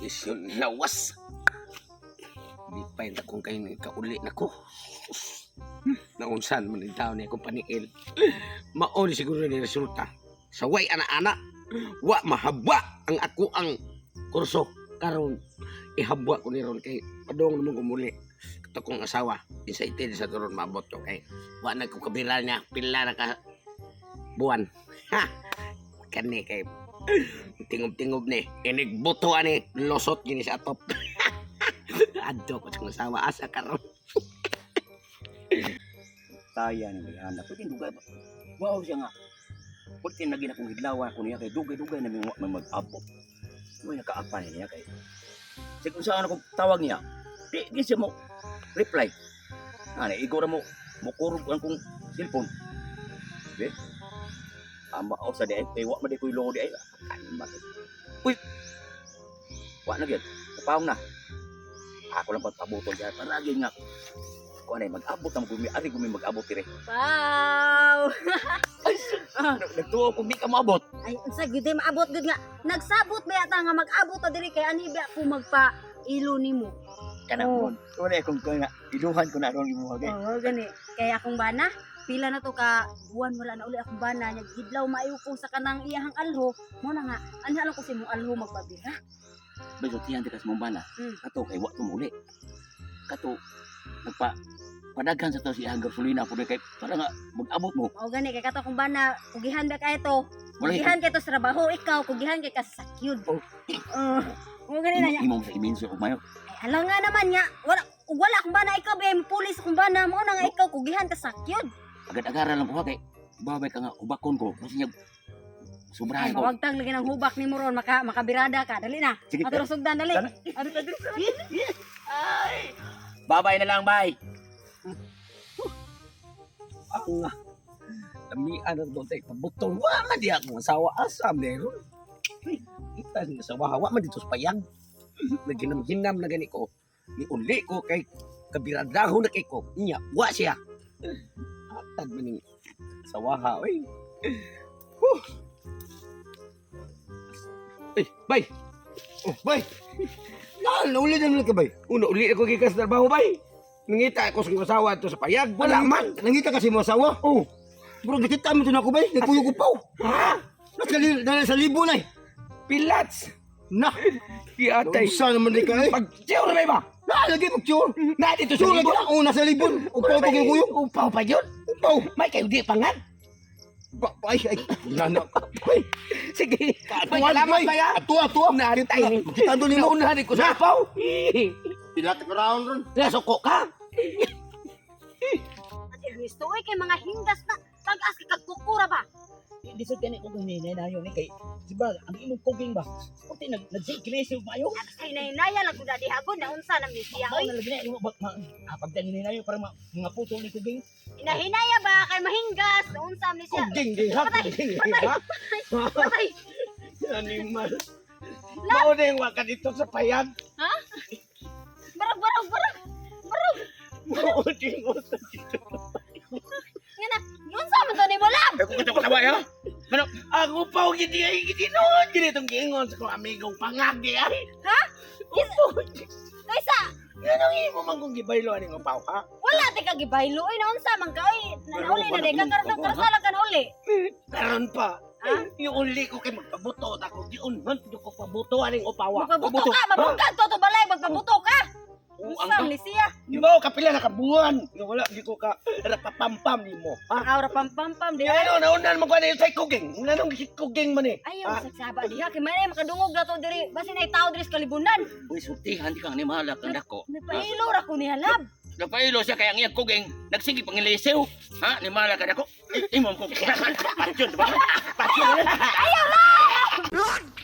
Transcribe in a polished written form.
Isyon lawas. Di pa yun akong kayo kauli na ko. Naunsan mo ni tao niya akong paniil. Maon siguro ni resulta. Sa way ana-ana. Wa mahaba ang ako ang kurso. Karon ihabwa ko ni ron kay padong naman kumuli. Ito kong asawa. Excited sa turon maabot ko kay wa na ko kabila niya. Pila na ka buwan. Ha! Kani kay tingob-tingob ni. Inigbuto ani. Losot gini sa atop. Adto ko sa asawa asa karon. Taya ni may anak. Pwede dugay ba? Wow siya nga. Pwede naging akong hidlawan ko niya kay dugay-dugay na may mag-abot. May nakaapa niya kay. Kasi kung saan ako tawag niya, di siya mo reply. Ano, igor mo kurog ang kong cellphone. Okay? Amba o sa di ay, wa ma di ko ilong di ay. Kanin ba? Uy! Wa na gyud. Napawang na. Ako lang pagpabutol diyan. Paragi nga. Kung ano mag-abot na ari gumi mag-abot dire. Wow! Nagtuo kung di ka maabot. Ay, unsa gyud maabot gud nga. Nagsabot ba yata nga mag-abot ta diri kay ani ba ko magpa-ilo nimo. Kana Oh. mo. Wala akong nga iluhan ko na ron imo agay. Oo, gani. Kay akong bana, pila na to ka buwan wala na uli akong bana nya gidlaw maayo ko sa kanang iyahang alho. Mo na nga, anha lang ko si mong alho magbabira. Beso tiyan ka sa mambana. Kato kay wa tumuli. Kato padaghan sa to si hanggang sulina po kay para nga mag-abot mo. Mao gani kay kato akong bana, kugihan ba kay to? Wala Kugihan kay to sa trabaho, ikaw kugihan kay ka sa sakyud. Oh. Mo gani na nya. Imong sa iminso og mayo. Ay, alam nga naman nya, wala akong bana ikaw ba pulis akong bana mo na nga ikaw kugihan ka sakyud. Agad-agaran lang ko kay babay ka nga ubakon ko kasi niya Ay, sobrahan ko. mawagtang lagi ng hubak ni mo ron, makabirada ka. Dali na. Sige, Ato sugdan, dali. Dali. Ay. Babay na lang, bay. Ako nga. Lamian ang doon tayo. Pabutong. Wa nga di akong asawa. Asa meron. Kita niya sa wahawa man dito sa payang. Naginam-ginam na gani ko. Ni uli ko kay kabiradaho na kay ko. Inya, wa siya. Atag man ni sa waha. Uy. Eh, bay. Oh, bay. Nauli na ka, bay. Una, uli ako kikas trabaho, bay. Nangita ako sa asawa ito sa payag. Wala man. Nangita kasi mo asawa? Oh. Bro, nakita mo ito na ako ba? Nagpuyo ko pa. Ha? Nasa libo na eh. Pilats. Na! Piatay. Isa naman di ka eh. Pag-tiyo na may ba? Lagi mag-sure. Na dito sa Sure lagi libon. na. Oo, nasa libon. Upaw ko yung kuyo. Upaw pa yun. Upaw. May kayo di pangan. Ay, nanak. Sige. Tuwa, Salamat ba yan? Tuwa. Naritay. Kita doon ni mo. Naunahan ko sa upaw. Pilat ka raon ron. Nasuko ka. Ate Ernesto, oy, kay mga hingas na. Pag-as ka kagkukura ba? Di sa kani ko hinay na yun kay diba ang imong cooking ba? Kuti nag-aggressive mayo. Ay, nainaya lang kung dadi hagod na unsa na misiya, Ako oy. na lagi na imo pagdan ni nayo para mga putol ni cooking. Inahinaya ba kay mahinggas na unsa ni siya? Kuging di ha. Kuging di ha. Patay. Animal. Mauna yung waka dito sa payag. Ha? Barag. Mauna yung waka dito. Nga na, unsa man to ni mo lang? Ako kita ko tawa ya. Ano? Ako pa og gidi ay gidi noon. Gidi tong giingon sa kong amigong pangagi ay. Ha? Kaysa, Ganong imo man kung gibaylo aning upaw ha. wala ti ka gibaylo, oy, na unsa man ka, oy. Nauli na di ka karasala ka na uli. Karon pa. Ha? Yung uli ko kay magpabuto ako. Di unman yung ko pabuto aning upawa. Magpabuto ka, mabungkag to balay, magpabuto ka. Unsa ni siya? Di ba kapila na kabuan. Wala di ko ka rapapampam nimo. Ha? Aura pam di. Ano naunan mo ko na yung say cooking. Nanong cooking man eh. Ayaw sa saba diha kay manay makadungog na to diri. Basi nay tao diri sa kalibunan. Uy sultihan di ka ni mahalap ang dako. Napailo ra ko ni halab. Napailo siya kaya ang iyang cooking nagsigi pangilisew. Ha ni mahalap ka dako. Imong cooking. Pasyon ba? Pasyon. Ayaw lang!